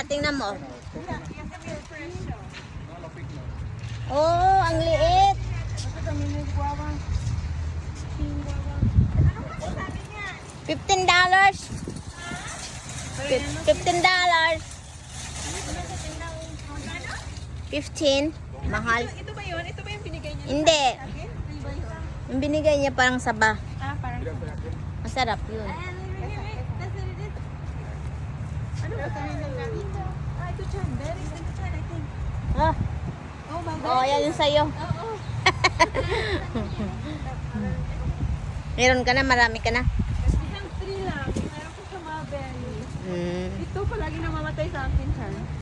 tingnan mo. Oh, ang liit. $15. $15. 15. Mahal. Ito ba yun? Ito ba yung binigay niya? Hindi. Akin? Ano ba yun? Yung binigay niya parang saba. Parang Masarap yun. ano ba tayo nang dito? Ito dyan. Very good dyan, I think. Ah, Oh, my God. oh, yan yung sa'yo. Oo. Meron ka na, marami ka na. Isang 3 lang. Meron ko sa mga berry. Mm. Ito palagi namamatay sa akin, Chan.